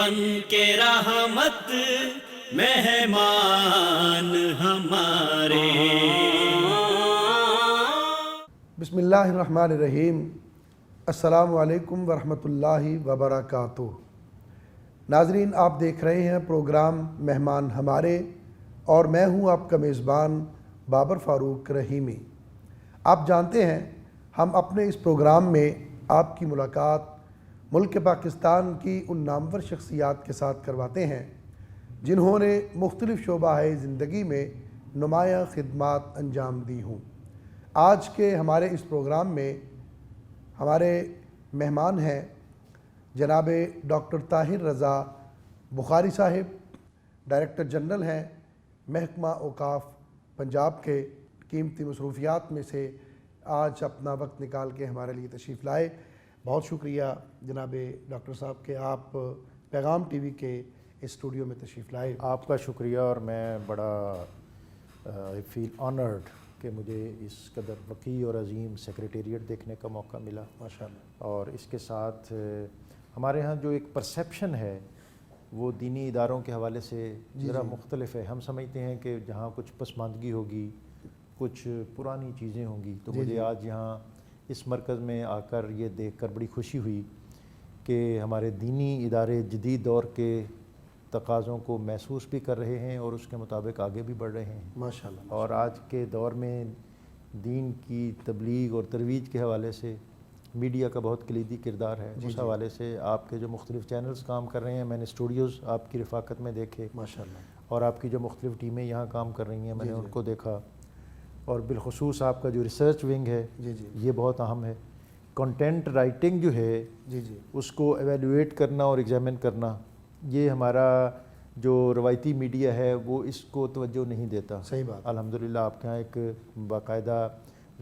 بن کے رحمت مہمان ہمارے. بسم اللہ الرحمن الرحیم. السلام علیکم ورحمۃ اللہ وبرکاتہ. ناظرین، آپ دیکھ رہے ہیں پروگرام مہمان ہمارے اور میں ہوں آپ کا میزبان بابر فاروق رحیمی. آپ جانتے ہیں ہم اپنے اس پروگرام میں آپ کی ملاقات ملک پاکستان کی ان نامور شخصیات کے ساتھ کرواتے ہیں جنہوں نے مختلف شعبہ زندگی میں نمایاں خدمات انجام دی ہوں. آج کے ہمارے اس پروگرام میں ہمارے مہمان ہیں جناب ڈاکٹر طاہر رضا بخاری صاحب، ڈائریکٹر جنرل ہیں محکمہ اوقاف پنجاب کے. قیمتی مصروفیات میں سے آج اپنا وقت نکال کے ہمارے لیے تشریف لائے. بہت شکریہ جناب ڈاکٹر صاحب کہ آپ پیغام ٹی وی کے اسٹوڈیو میں تشریف لائے. آپ کا شکریہ، اور میں بڑا فیل آنرڈ کہ مجھے اس قدر وسیع اور عظیم سیکریٹریٹ دیکھنے کا موقع ملا ماشاءاللہ. اور اس کے ساتھ ہمارے ہاں جو ایک پرسیپشن ہے وہ دینی اداروں کے حوالے سے ذرا مختلف ہے. ہم سمجھتے ہیں کہ جہاں کچھ پسماندگی ہوگی، کچھ پرانی چیزیں ہوں گی. تو مجھے آج یہاں اس مرکز میں آ کر یہ دیکھ کر بڑی خوشی ہوئی کہ ہمارے دینی ادارے جدید دور کے تقاضوں کو محسوس بھی کر رہے ہیں اور اس کے مطابق آگے بھی بڑھ رہے ہیں ماشاءاللہ. اور آج کے دور میں دین کی تبلیغ اور ترویج کے حوالے سے میڈیا کا بہت کلیدی کردار ہے. اس حوالے سے آپ کے جو مختلف چینلز کام کر رہے ہیں، میں نے اسٹوڈیوز آپ کی رفاقت میں دیکھے ماشاءاللہ. اور آپ کی جو مختلف ٹیمیں یہاں کام کر رہی ہیں میں نے ان کو دیکھا. اور بالخصوص آپ کا جو ریسرچ ونگ ہے یہ بہت اہم ہے. کنٹینٹ رائٹنگ جو ہے اس کو ایویلویٹ کرنا اور ایگزامن کرنا، یہ ہمارا جو روایتی میڈیا ہے وہ اس کو توجہ نہیں دیتا. صحیح بات. الحمدللہ آپ کے یہاں ایک باقاعدہ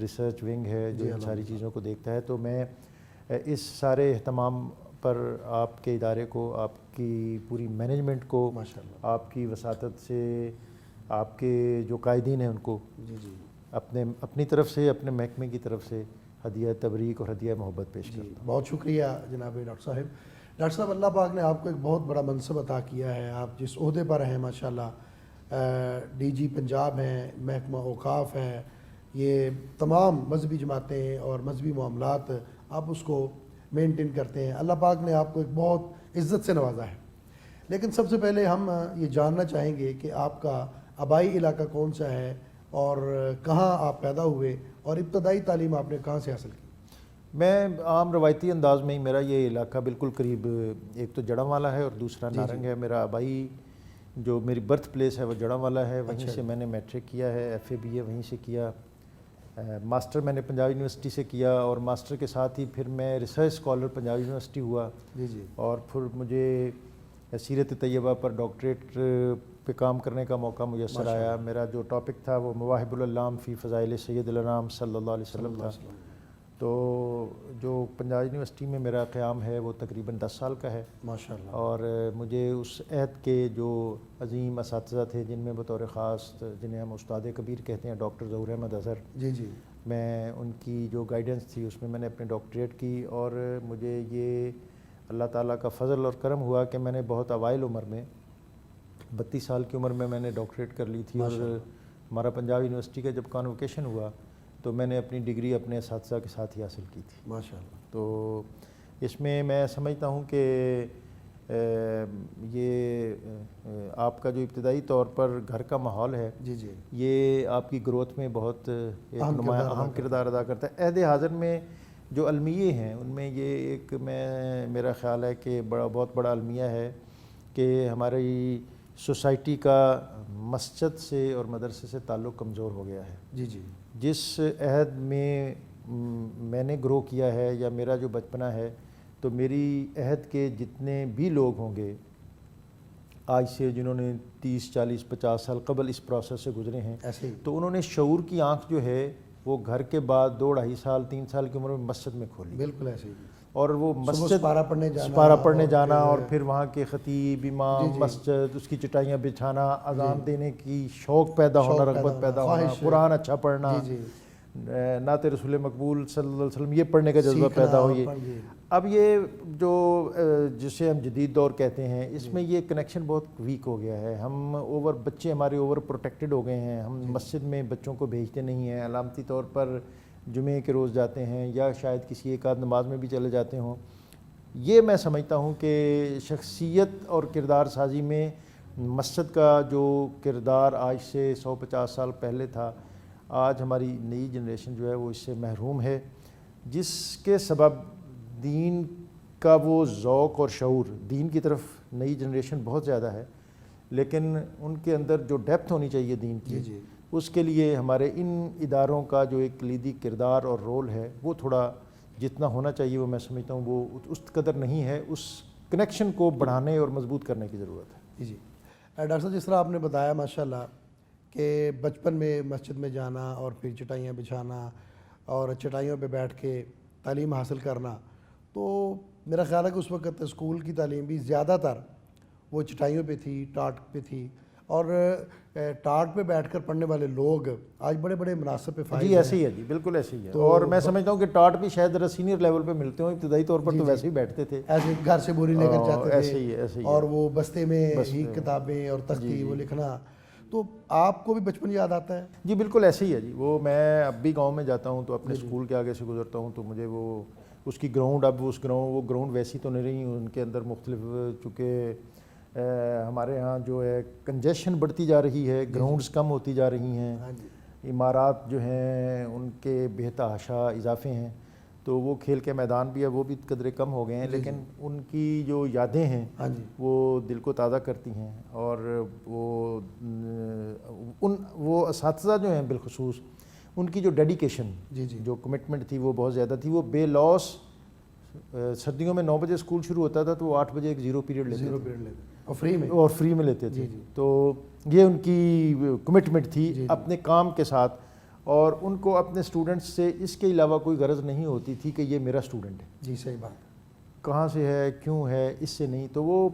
ریسرچ ونگ ہے جو ان ساری چیزوں کو دیکھتا ہے. تو میں اس سارے اہتمام پر آپ کے ادارے کو، آپ کی پوری مینجمنٹ کو، آپ کی وساطت سے آپ کے جو قائدین ہیں ان کو اپنی طرف سے، اپنے محکمے کی طرف سے ہدیہ تبریک اور ہدیہ محبت پیش کرتا ہوں. بہت شکریہ جناب ڈاکٹر صاحب. ڈاکٹر صاحب، اللہ پاک نے آپ کو ایک بہت بڑا منصب عطا کیا ہے. آپ جس عہدے پر ہیں ماشاءاللہ، ڈی جی پنجاب ہیں، محکمہ اوقاف ہے، یہ تمام مذہبی جماعتیں اور مذہبی معاملات آپ اس کو مینٹین کرتے ہیں. اللہ پاک نے آپ کو ایک بہت عزت سے نوازا ہے. لیکن سب سے پہلے ہم یہ جاننا چاہیں گے کہ آپ کا آبائی علاقہ کون سا ہے اور کہاں آپ پیدا ہوئے اور ابتدائی تعلیم آپ نے کہاں سے حاصل کی؟ میں عام روایتی انداز میں ہی، میرا یہ علاقہ بالکل قریب، ایک تو جڑم والا ہے اور دوسرا نارنگ ہے. میرا آبائی جو میری برتھ پلیس ہے وہ جڑم والا ہے. وہیں سے میں نے میٹرک کیا ہے، ایف اے بی اے وہیں سے کیا. ماسٹر میں نے پنجاب یونیورسٹی سے کیا اور ماسٹر کے ساتھ ہی پھر میں ریسرچ اسکالر پنجاب یونیورسٹی ہوا. اور پھر مجھے سیرت طیبہ پر ڈاکٹریٹ پہ کام کرنے کا موقع میسر آیا. میرا جو ٹاپک تھا وہ مواہب العلام فی فضائل سید الانام صلی اللہ علیہ وسلم تھا. تو جو پنجاب یونیورسٹی میں میرا قیام ہے وہ تقریباً 10 سال کا ہے ماشاءاللہ. اور مجھے اس عہد کے جو عظیم اساتذہ تھے جن میں بطور خاص جنہیں ہم استاد کبیر کہتے ہیں ڈاکٹر ظہور احمد اظہر، میں ان کی جو گائیڈنس تھی اس میں میں نے اپنے ڈاکٹریٹ کی. اور مجھے یہ اللہ تعالیٰ کا فضل اور کرم ہوا کہ میں نے بہت اوائل عمر میں 32 سال کی عمر میں نے ڈاکٹریٹ کر لی تھی. اور ہمارا پنجاب یونیورسٹی کا جب کانوکیشن ہوا تو میں نے اپنی ڈگری اپنے اساتذہ کے ساتھ ہی حاصل کی تھی. ماشاءاللہ. تو اس میں میں سمجھتا ہوں کہ یہ آپ کا جو ابتدائی طور پر گھر کا ماحول ہے یہ آپ کی گروتھ میں بہت ایک اہم کردار ادا کرتا ہے. عہد حاضر میں جو المیے ہیں ان میں یہ ایک میرا خیال ہے کہ بہت بڑا المیہ ہے کہ ہماری سوسائٹی کا مسجد سے اور مدرسے سے تعلق کمزور ہو گیا ہے. جس عہد میں نے گرو کیا ہے یا میرا جو بچپنا ہے، تو میری عہد کے جتنے بھی لوگ ہوں گے آج سے جنہوں نے 30 40 50 سال قبل اس پروسیس سے گزرے ہیں، تو انہوں نے شعور کی آنکھ جو ہے وہ گھر کے بعد 2 2.5 سال 3 سال کی عمر میں مسجد میں کھولی. بالکل ایسے ہی. اور وہ مسجد سپارہ پڑھنے جانا اور پھر وہاں کے خطیب امام مسجد اس کی چٹائیاں بچھانا، اذان دینے کی شوق پیدا ہونا، رغبت پیدا ہونا، قرآن اچھا پڑھنا، نعت رسول مقبول صلی اللہ علیہ وسلم یہ پڑھنے کا جذبہ پیدا ہو. اب یہ جو جسے ہم جدید دور کہتے ہیں اس میں یہ کنیکشن بہت ویک ہو گیا ہے. ہم بچے ہمارے اوور پروٹیکٹڈ ہو گئے ہیں. ہم مسجد میں بچوں کو بھیجتے نہیں ہیں, علامتی طور پر جمعے کے روز جاتے ہیں یا شاید کسی ایک آدھ نماز میں بھی چلے جاتے ہوں. یہ میں سمجھتا ہوں کہ شخصیت اور کردار سازی میں مسجد کا جو کردار آج سے 150 سال پہلے تھا, آج ہماری نئی جنریشن جو ہے وہ اس سے محروم ہے, جس کے سبب دین کا وہ ذوق اور شعور, دین کی طرف نئی جنریشن بہت زیادہ ہے لیکن ان کے اندر جو ڈیپتھ ہونی چاہیے دین کی, اس کے لیے ہمارے ان اداروں کا جو ایک کلیدی کردار اور رول ہے وہ تھوڑا جتنا ہونا چاہیے وہ میں سمجھتا ہوں وہ اس قدر نہیں ہے. اس کنیکشن کو بڑھانے اور مضبوط کرنے کی ضرورت ہے. جی ڈاکٹر صاحب, جس طرح آپ نے بتایا ماشاءاللہ کہ بچپن میں مسجد میں جانا اور پھر چٹائیاں بچھانا اور چٹائیوں پہ بیٹھ کے تعلیم حاصل کرنا, تو میرا خیال ہے کہ اس وقت اسکول کی تعلیم بھی زیادہ تر وہ چٹائیوں پہ تھی, ٹاٹ پہ تھی, اور ٹاٹ پہ بیٹھ کر پڑھنے والے لوگ آج بڑے بڑے مناصب پہ فائز ہیں. جی ایسے ہی ہے, جی بالکل ایسے ہی ہے. اور میں سمجھتا ہوں کہ ٹاٹ بھی شاید سینئر لیول پہ ملتے ہوں, ابتدائی طور پر تو ویسے ہی بیٹھتے تھے, ایسے گھر سے بوری لے کر جاتے ایسے ہی ایسے ہی, اور وہ بستے میں ہی کتابیں اور تختی وہ لکھنا. تو آپ کو بھی بچپن یاد آتا ہے؟ جی بالکل ایسے ہی ہے جی. وہ میں اب بھی گاؤں میں جاتا ہوں تو اپنے اسکول کے آگے سے گزرتا ہوں تو مجھے وہ اس کی گراؤنڈ, اب وہ گراؤنڈ ویسی تو نہیں رہی, ان کے اندر مختلف چونکہ ہمارے ہاں جو ہے کنجیشن بڑھتی جا رہی ہے, گراؤنڈز کم ہوتی جا رہی ہیں, عمارات جو ہیں ان کے بے تحاشا اضافے ہیں, تو وہ کھیل کے میدان بھی ہے وہ بھی قدرے کم ہو گئے ہیں, لیکن ان کی جو یادیں ہیں وہ دل کو تازہ کرتی ہیں. اور وہ اساتذہ جو ہیں بالخصوص ان کی جو ڈیڈیکیشن, جو کمٹمنٹ تھی وہ بہت زیادہ تھی. وہ بے لوس سردیوں میں 9 بجے اسکول شروع ہوتا تھا تو وہ 8 بجے ایک 0 پیریڈ لیتے تھے اور فری میں لیتے تھے. تو یہ ان کی کمٹمنٹ تھی اپنے کام کے ساتھ, اور ان کو اپنے اسٹوڈنٹس سے اس کے علاوہ کوئی غرض نہیں ہوتی تھی کہ یہ میرا اسٹوڈنٹ ہے. جی صحیح بات, کہاں سے ہے, کیوں ہے, اس سے نہیں. تو وہ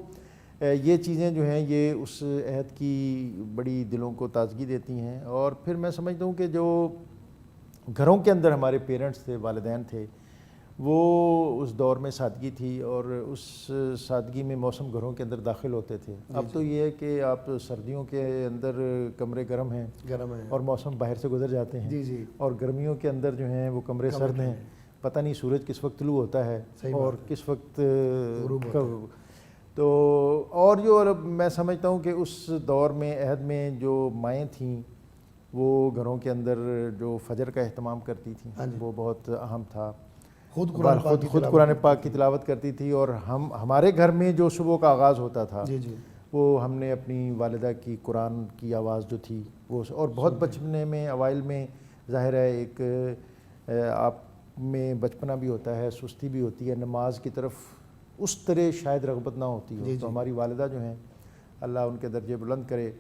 یہ چیزیں جو ہیں یہ اس عہد کی بڑی دلوں کو تازگی دیتی ہیں. اور پھر میں سمجھتا ہوں کہ جو گھروں کے اندر ہمارے پیرنٹس تھے, والدین تھے, وہ اس دور میں سادگی تھی, اور اس سادگی میں موسم گھروں کے اندر داخل ہوتے تھے. اب تو یہ ہے کہ آپ سردیوں کے اندر کمرے گرم ہیں اور موسم باہر سے گزر جاتے ہیں, اور گرمیوں کے اندر جو ہیں وہ کمرے سرد ہیں, پتہ نہیں سورج کس وقت طلوع ہوتا ہے اور کس وقت تو. اور جو میں سمجھتا ہوں کہ اس دور میں عہد میں جو مائیں تھیں وہ گھروں کے اندر جو فجر کا اہتمام کرتی تھیں وہ بہت اہم تھا. خود قرآن پاک کی تلاوت کرتی تھی, اور ہمارے گھر میں جو صبح کا آغاز ہوتا تھا وہ ہم نے اپنی والدہ کی قرآن کی آواز جو تھی وہ, اور بہت بچپنے میں اوائل میں ظاہر ہے ایک آپ میں بچپنا بھی ہوتا ہے, سستی بھی ہوتی ہے, نماز کی طرف اس طرح شاید رغبت نہ ہوتی ہو. تو ہماری والدہ جو ہیں اللہ ان کے درجے بلند کرے,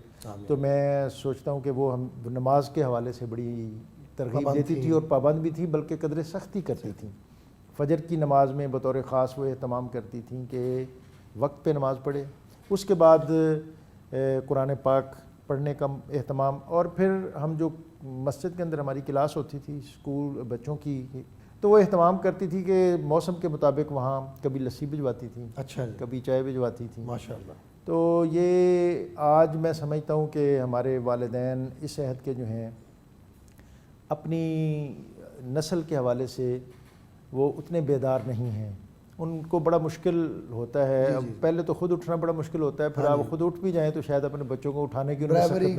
تو میں سوچتا ہوں کہ وہ ہم نماز کے حوالے سے بڑی ترغیب دیتی تھی اور پابند بھی تھی, بلکہ قدر سختی کرتی تھیں. فجر کی نماز میں بطور خاص وہ اہتمام کرتی تھیں کہ وقت پہ نماز پڑھے, اس کے بعد قرآن پاک پڑھنے کا اہتمام, اور پھر ہم جو مسجد کے اندر ہماری کلاس ہوتی تھی اسکول بچوں کی, تو وہ اہتمام کرتی تھی کہ موسم کے مطابق وہاں کبھی لسی بھجواتی تھیں, کبھی چائے بھجواتی تھیں. ماشاءاللہ. تو یہ آج میں سمجھتا ہوں کہ ہمارے والدین اس عہد کے جو ہیں اپنی نسل کے حوالے سے وہ اتنے بیدار نہیں ہیں. ان کو بڑا مشکل ہوتا ہے, پہلے تو خود اٹھنا بڑا مشکل ہوتا ہے, پھر آپ خود اٹھ بھی جائیں تو شاید اپنے بچوں کو اٹھانے کی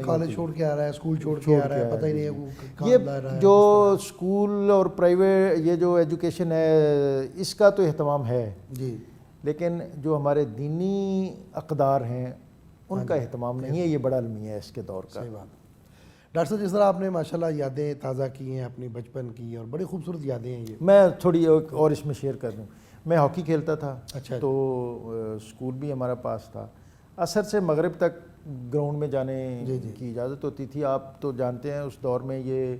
کالج چھوڑ کے آ رہا ہے, اسکول چھوڑ کے آ رہا ہے, پتہ ہی نہیں ہے. یہ جو اسکول اور پرائیویٹ یہ جو ایجوکیشن ہے اس کا تو اہتمام ہے جی, لیکن جو ہمارے دینی اقدار ہیں ان کا اہتمام نہیں ہے. یہ بڑا المیہ ہے اس کے دور کا. صحیح بات. ڈاکٹر صاحب جس طرح آپ نے ماشاءاللہ یادیں تازہ کی ہیں اپنی بچپن کی, اور بڑی خوبصورت یادیں ہیں یہ, میں تھوڑی اور اس میں شیئر کر دوں. میں ہاکی کھیلتا تھا. اچھا. تو اسکول بھی ہمارا پاس تھا. عصر سے مغرب تک گراؤنڈ میں جانے کی اجازت ہوتی تھی. آپ تو جانتے ہیں اس دور میں یہ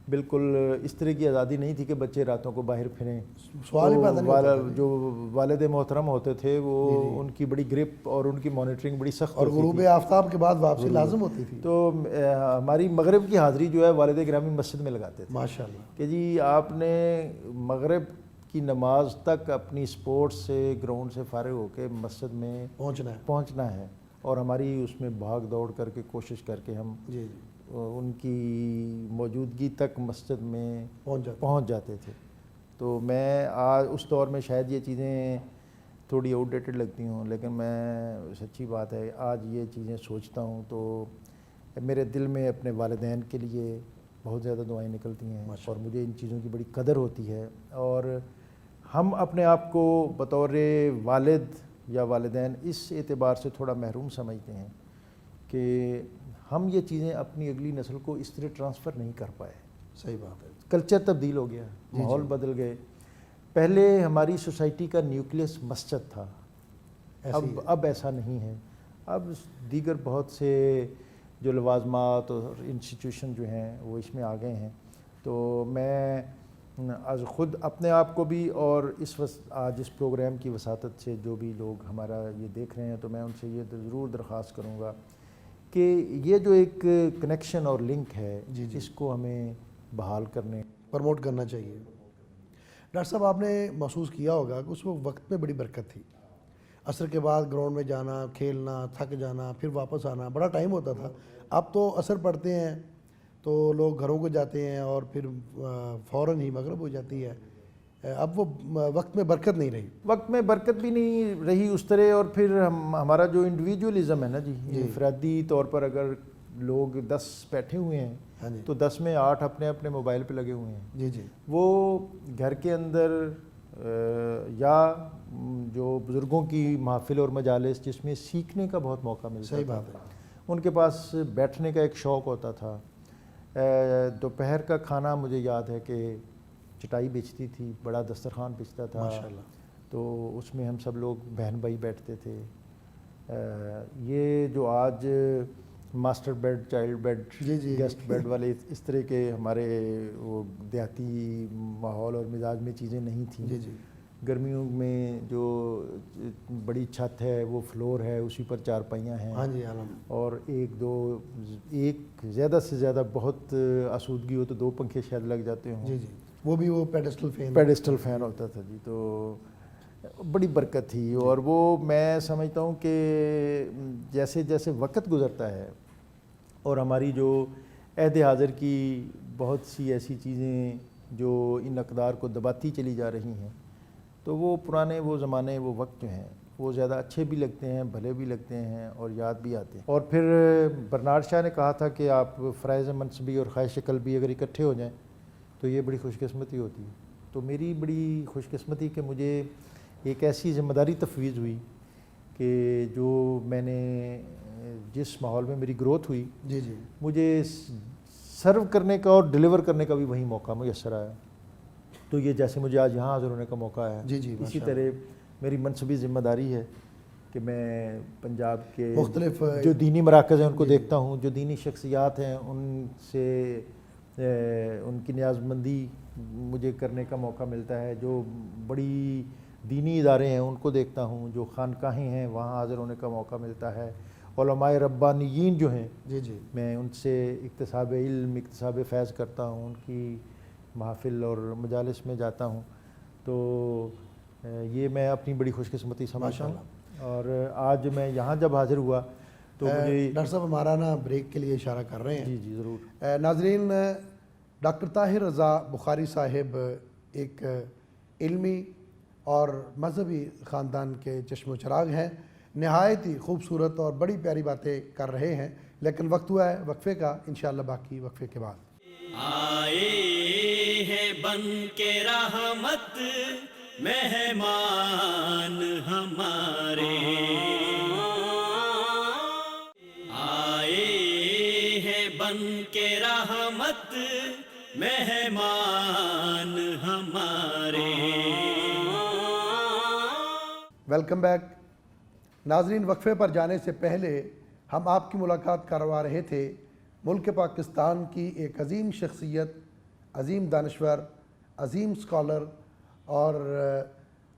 بالکل اس طرح کی آزادی نہیں تھی کہ بچے راتوں کو باہر پھریں. سوال ہی پیدا نہیں ہوتا. جو والد محترم ہوتے تھے وہ ان کی بڑی گرپ اور ان کی مانیٹرنگ بڑی سخت, اور غروب آفتاب کے بعد واپسی لازم ہوتی تھی. تو ہماری مغرب کی حاضری جو ہے والد گرامی مسجد میں لگاتے تھے. ماشاءاللہ. کہ جی آپ نے مغرب کی نماز تک اپنی سپورٹس سے گراؤنڈ سے فارغ ہو کے مسجد میں پہنچنا ہے، اور ہماری اس میں بھاگ دوڑ کر کے کوشش کر کے ہم ان کی موجودگی تک مسجد میں پہنچ جاتے تھے. تو میں آج اس دور میں شاید یہ چیزیں تھوڑی آؤٹ ڈیٹڈ لگتی ہوں، لیکن میں سچی بات ہے آج یہ چیزیں سوچتا ہوں تو میرے دل میں اپنے والدین کے لیے بہت زیادہ دعائیں نکلتی ہیں، اور مجھے ان چیزوں کی بڑی قدر ہوتی ہے. اور ہم اپنے آپ کو بطور والد یا والدین اس اعتبار سے تھوڑا محروم سمجھتے ہیں کہ ہم یہ چیزیں اپنی اگلی نسل کو اس طرح ٹرانسفر نہیں کر پائے. صحیح بات ہے. کلچر تبدیل ہو گیا، ماحول بدل گئے. پہلے ہماری سوسائٹی کا نیوکلیس مسجد تھا، اب ایسا نہیں ہے. اب دیگر بہت سے جو لوازمات اور انسٹیٹیوشن جو ہیں وہ اس میں آ گئے ہیں. تو میں از خود اپنے آپ کو بھی اور آج اس پروگرام کی وساطت سے جو بھی لوگ ہمارا یہ دیکھ رہے ہیں تو میں ان سے یہ ضرور درخواست کروں گا کہ یہ جو ایک کنیکشن اور لنک ہے اس کو ہمیں بحال پروموٹ کرنا چاہیے. ڈاکٹر صاحب آپ نے محسوس کیا ہوگا کہ اس وقت میں بڑی برکت تھی. عصر کے بعد گراؤنڈ میں جانا، کھیلنا، تھک جانا، پھر واپس آنا، بڑا ٹائم ہوتا تھا. اب تو عصر پڑھتے ہیں تو لوگ گھروں کو جاتے ہیں اور پھر فوراً ہی مغرب ہو جاتی ہے. اب وہ وقت میں برکت نہیں رہی. وقت میں برکت بھی نہیں رہی اس طرح. اور پھر ہمارا جو انڈیویجولزم ہے نا جی، انفرادی طور پر اگر لوگ 10 بیٹھے ہوئے ہیں تو 10 میں 8 اپنے اپنے موبائل پہ لگے ہوئے ہیں. وہ گھر کے اندر یا جو بزرگوں کی محافل اور مجالس جس میں سیکھنے کا بہت موقع ملتا صحیح بات ہے، ان کے پاس بیٹھنے کا ایک شوق ہوتا تھا. دوپہر کا کھانا مجھے یاد ہے کہ چٹائی بچتی تھی، بڑا دسترخوان بچتا تھا ماشاءاللہ. تو اس میں ہم سب لوگ بہن بھائی بیٹھتے تھے. یہ جو آج master bed, child bed, guest bed والے اس طرح کے ہمارے وہ دیہاتی ماحول اور مزاج میں چیزیں نہیں تھیں. گرمیوں میں جو بڑی چھت ہے وہ فلور ہے، اسی پر 4 پہیاں ہیں اور ایک زیادہ سے زیادہ بہت آسودگی ہو تو 2 پنکھے شاید لگ جاتے ہوں. وہ بھی وہ پیڈسٹل فین ہوتا تھا جی. تو بڑی برکت تھی. اور وہ میں سمجھتا ہوں کہ جیسے جیسے وقت گزرتا ہے اور ہماری جو عہد حاضر کی بہت سی ایسی چیزیں جو ان اقدار کو دباتی چلی جا رہی ہیں تو وہ پرانے وہ زمانے وہ وقت جو ہیں وہ زیادہ اچھے بھی لگتے ہیں، بھلے بھی لگتے ہیں اور یاد بھی آتے ہیں. اور پھر برنارڈ شاہ نے کہا تھا کہ آپ فرائض منصبی اور خواہش قلبی اگر اکٹھے ہو جائیں تو یہ بڑی خوش قسمتی ہوتی ہے. تو میری بڑی خوش قسمتی کہ مجھے ایک ایسی ذمہ داری تفویض ہوئی کہ جو میں نے جس ماحول میں میری گروتھ ہوئی مجھے سرو کرنے کا اور ڈیلیور کرنے کا بھی وہی موقع میسر آیا. تو یہ جیسے مجھے آج یہاں حاضر ہونے کا موقع آیا اسی طرح میری منصبی ذمہ داری ہے کہ میں پنجاب کے مختلف جو دینی مراکز ہیں ان کو دیکھتا ہوں، جو دینی شخصیات ہیں ان سے ان کی نیاز مندی مجھے کرنے کا موقع ملتا ہے. جو بڑی دینی ادارے ہیں ان کو دیکھتا ہوں، جو خانقاہیں ہیں وہاں حاضر ہونے کا موقع ملتا ہے. علماء ربانیین جو ہیں میں ان سے اکتساب علم، اکتساب فیض کرتا ہوں، ان کی محافل اور مجالس میں جاتا ہوں. تو یہ میں اپنی بڑی خوش قسمتی سمجھتا ہوں. اور آج میں یہاں جب حاضر ہوا تو مجھے ڈاکٹر صاحب ہمارا نا بریک کے لیے اشارہ کر رہے ہیں. جی ضرور. ناظرین، ڈاکٹر طاہر رضا بخاری صاحب ایک علمی اور مذہبی خاندان کے چشم و چراغ ہیں. نہایت ہی خوبصورت اور بڑی پیاری باتیں کر رہے ہیں، لیکن وقت ہوا ہے وقفے کا. انشاءاللہ باقی وقفے کے بعد. آئے ہیں بن کے رحمت مہمان ہمارے، آئے ہیں بن کے رحمت مہمان ہمارے. Welcome back. ناظرین، وقفے پر جانے سے پہلے ہم آپ کی ملاقات کروا رہے تھے ملک پاکستان کی ایک عظیم شخصیت، عظیم دانشور، عظیم اسکالر اور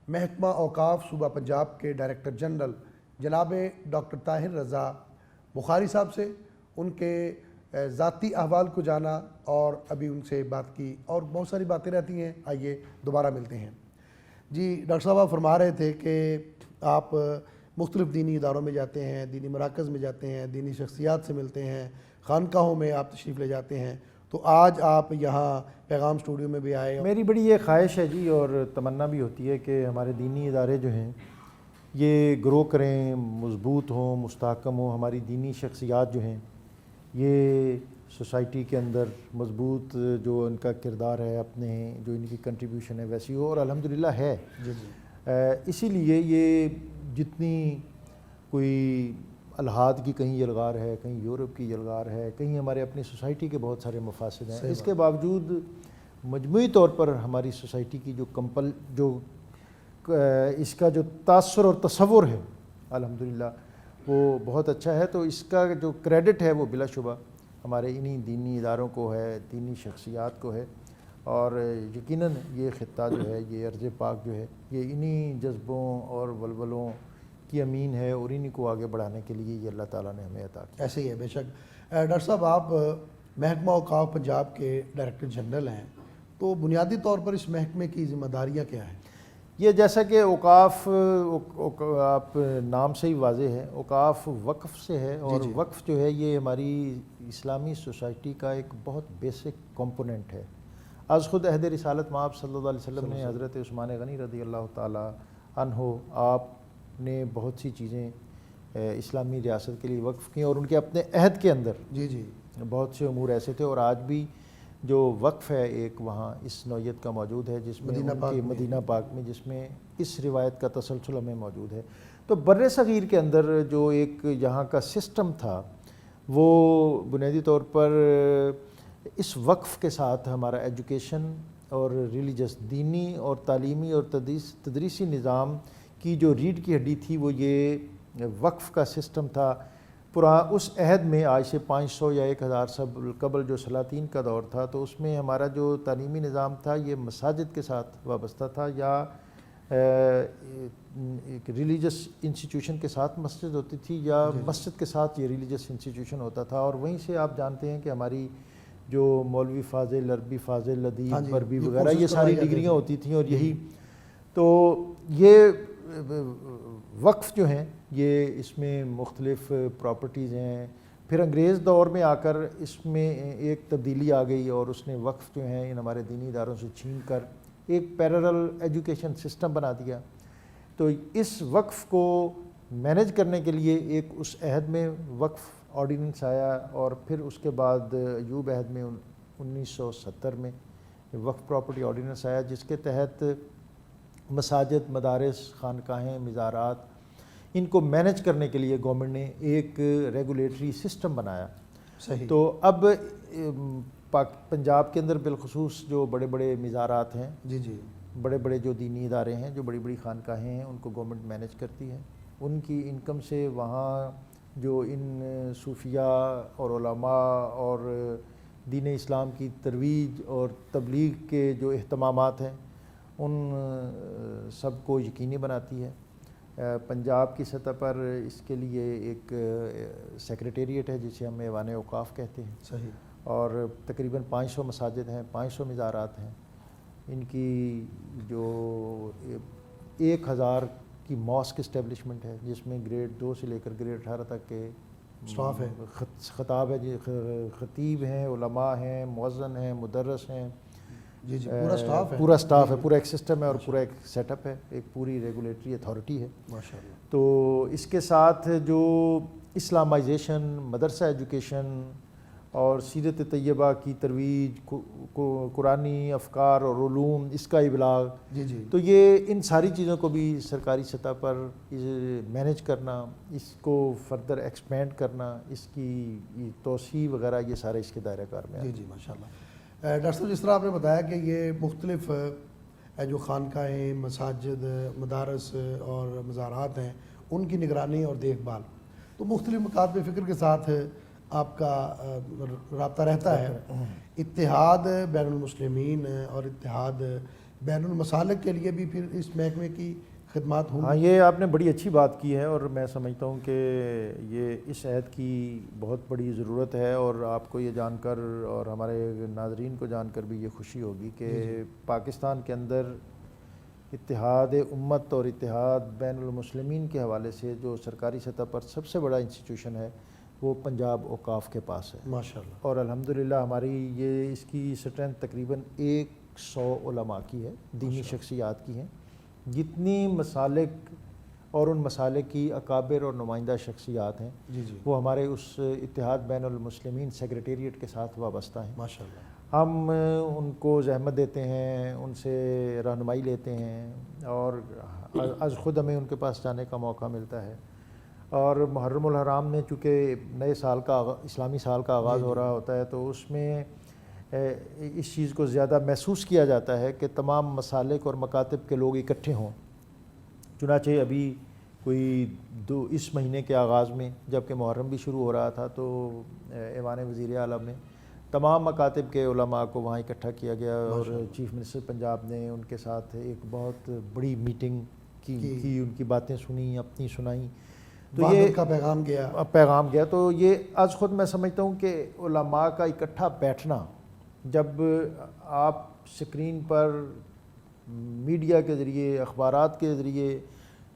محکمہ اوقاف صوبہ پنجاب کے ڈائریکٹر جنرل جناب ڈاکٹر طاہر رضا بخاری صاحب سے. ان کے ذاتی احوال کو جانا اور ابھی ان سے بات کی اور بہت ساری باتیں رہتی ہیں. آئیے دوبارہ ملتے ہیں. جی ڈاکٹر صاحب آپ فرما رہے تھے کہ آپ مختلف دینی اداروں میں جاتے ہیں، دینی مراکز میں جاتے ہیں، دینی شخصیات سے ملتے ہیں، خانقاہوں میں آپ تشریف لے جاتے ہیں، تو آج آپ یہاں پیغام اسٹوڈیو میں بھی آئے. میری بڑی یہ خواہش ہے جی اور تمنا بھی ہوتی ہے کہ ہمارے دینی ادارے جو ہیں یہ گرو کریں، مضبوط ہوں، مستحکم ہوں. ہماری دینی شخصیات جو ہیں یہ سوسائٹی کے اندر مضبوط جو ان کا کردار ہے، اپنے جو ان کی کنٹریبیوشن ہے ویسی ہو، اور الحمدللہ ہے. اسی لیے یہ جتنی کوئی الہاد کی کہیں یلغار ہے، کہیں یورپ کی یلغار ہے، کہیں ہمارے اپنی سوسائٹی کے بہت سارے مفاسد ہیں، اس کے باوجود مجموعی طور پر ہماری سوسائٹی کی جو اس کا جو تاثر اور تصور ہے الحمدللہ وہ بہت اچھا ہے. تو اس کا جو کریڈٹ ہے وہ بلا شبہ ہمارے انہی دینی اداروں کو ہے، دینی شخصیات کو ہے. اور یقیناً یہ خطہ جو ہے، یہ ارض پاک جو ہے، یہ انہی جذبوں اور ولولوں کی امین ہے، اور انہی کو آگے بڑھانے کے لیے یہ اللہ تعالیٰ نے ہمیں عطا کیا. ایسے ہی ہے بے شک. ڈاکٹر صاحب آپ محکمہ اوقاف پنجاب کے ڈائریکٹر جنرل ہیں، تو بنیادی طور پر اس محکمے کی ذمہ داریاں کیا ہیں؟ یہ جیسا کہ اوقاف آپ نام سے ہی واضح ہے، اوقاف وقف سے ہے، اور وقف جو ہے یہ ہماری اسلامی سوسائٹی کا ایک بہت بیسک کمپوننٹ ہے. از خود عہد رسالت مآب صلی اللہ علیہ وسلم نے حضرت عثمان غنی رضی اللہ تعالیٰ عنہ آپ نے بہت سی چیزیں اسلامی ریاست کے لیے وقف کی، اور ان کے اپنے عہد کے اندر بہت سے امور ایسے تھے. اور آج بھی جو وقف ہے ایک وہاں اس نوعیت کا موجود ہے، جس میں مدینہ پاک میں جس میں اس روایت کا تسلسل ہمیں موجود ہے. تو بر صغیر کے اندر جو ایک یہاں کا سسٹم تھا وہ بنیادی طور پر اس وقف کے ساتھ ہمارا ایجوکیشن اور ریلیجس دینی اور تعلیمی اور تدریسی نظام کی جو ریڑھ کی ہڈی تھی وہ یہ وقف کا سسٹم تھا. اس عہد میں آج سے 500 یا 1000 سب قبل جو سلاطین کا دور تھا، تو اس میں ہمارا جو تعلیمی نظام تھا یہ مساجد کے ساتھ وابستہ تھا، یا ایک ریلیجس انسٹیٹیوشن کے ساتھ مسجد ہوتی تھی، یا مسجد کے ساتھ یہ ریلیجس انسٹیٹیوشن ہوتا تھا. اور وہیں سے آپ جانتے ہیں کہ ہماری جو مولوی فاضل، عربی فاضل، ادیب عربی وغیرہ یہ ساری ڈگریاں ہوتی تھیں. اور یہی تو یہ وقف جو ہیں یہ اس میں مختلف پراپرٹیز ہیں. پھر انگریز دور میں آ کر اس میں ایک تبدیلی آ گئی، اور اس نے وقف جو ہیں ان ہمارے دینی اداروں سے چھین کر ایک پیرلل ایجوکیشن سسٹم بنا دیا. تو اس وقف کو مینیج کرنے کے لیے ایک اس عہد میں وقف آرڈیننس آیا، اور پھر اس کے بعد ایوب عہد میں 1970 میں وقف پراپرٹی آرڈیننس آیا، جس کے تحت مساجد، مدارس، خانقاہیں، مزارات ان کو مینیج کرنے کے لیے گورنمنٹ نے ایک ریگولیٹری سسٹم بنایا. صحیح. تو اب پنجاب کے اندر بالخصوص جو بڑے بڑے مزارات ہیں، بڑے بڑے جو دینی ادارے ہیں، جو بڑی بڑی خانقاہیں ہیں، ان کو گورنمنٹ مینیج کرتی ہے. ان کی انکم سے وہاں جو ان صوفیاء اور علماء اور دین اسلام کی ترویج اور تبلیغ کے جو اہتمامات ہیں ان سب کو یقینی بناتی ہے. پنجاب کی سطح پر اس کے لیے ایک سیکریٹریٹ ہے جسے ہم ایوان اوقاف کہتے ہیں. صحیح. اور تقریباً 500 مساجد ہیں، 500 مزارات ہیں. ان کی جو 1000 کی ماسک اسٹیبلشمنٹ ہے، جس میں گریڈ 2 سے لے کر گریڈ 18 تک کے اسٹاف ہے، خطاب ہے جی، خطیب ہیں، علماء ہیں، مؤذن ہیں، مدرس ہیں. پورا اسٹاف ہے، پورا اسٹاف ہے، پورا ایک سسٹم ہے اور پورا ایک سیٹ اپ ہے، ایک پوری ریگولیٹری اتھارٹی ہے. ماشاءاللہ. تو اس کے ساتھ جو اسلامائزیشن، مدرسہ ایجوکیشن اور سیرت طیبہ کی ترویج، قرآنی افکار اور علوم، اس کا ابلاغ، تو یہ ان ساری چیزوں کو بھی سرکاری سطح پر مینیج کرنا، اس کو فردر ایکسپینڈ کرنا، اس کی توسیع وغیرہ، یہ سارے اس کے دائرہ کار میں. جی ماشاءاللہ. ڈاکٹر صاحب جس طرح آپ نے بتایا کہ یہ مختلف جو خانقاہیں، مساجد، مدارس اور مزارات ہیں ان کی نگرانی اور دیکھ بھال، تو مختلف مکاتب فکر کے ساتھ آپ کا رابطہ رہتا ہے. اتحاد بین المسلمین اور اتحاد بین المسالک کے لیے بھی پھر اس محکمے کی خدمات ہوں. ہاں، یہ آپ نے بڑی اچھی بات کی ہے، اور میں سمجھتا ہوں کہ یہ اس عہد کی بہت بڑی ضرورت ہے. اور آپ کو یہ جان کر اور ہمارے ناظرین کو جان کر بھی یہ خوشی ہوگی کہ پاکستان کے اندر اتحاد امت اور اتحاد بین المسلمین کے حوالے سے جو سرکاری سطح پر سب سے بڑا انسٹیٹیوشن ہے وہ پنجاب اوقاف کے پاس ہے ماشاءاللہ. اور الحمدللہ ہماری یہ اس کی اسٹرینتھ تقریباً 100 علماء کی ہے، دینی شخصیات کی ہیں. جتنی مسالک اور ان مسالک کی اکابر اور نمائندہ شخصیات ہیں جی جی وہ ہمارے اس اتحاد بین المسلمین سیکریٹریٹ کے ساتھ وابستہ ہیں. ماشاءاللہ. ہم ان کو زحمت دیتے ہیں، ان سے رہنمائی لیتے ہیں اور از خود ہمیں ان کے پاس جانے کا موقع ملتا ہے. اور محرم الحرام میں چونکہ نئے سال کا اسلامی سال کا آغاز ہو رہا ہوتا ہے تو اس میں اس چیز کو زیادہ محسوس کیا جاتا ہے کہ تمام مسالک اور مکاتب کے لوگ اکٹھے ہوں. چنانچہ ابھی کوئی اس مہینے کے آغاز میں جب کہ محرم بھی شروع ہو رہا تھا تو ایوان وزیر اعلیٰ میں تمام مکاتب کے علماء کو وہاں اکٹھا کیا گیا اور چیف منسٹر پنجاب نے ان کے ساتھ ایک بہت بڑی میٹنگ کی ان کی باتیں سنی، اپنی سنائیں. تو یہ کا پیغام گیا. تو یہ آج خود میں سمجھتا ہوں کہ علماء کا اکٹھا بیٹھنا، جب آپ سکرین پر میڈیا کے ذریعے، اخبارات کے ذریعے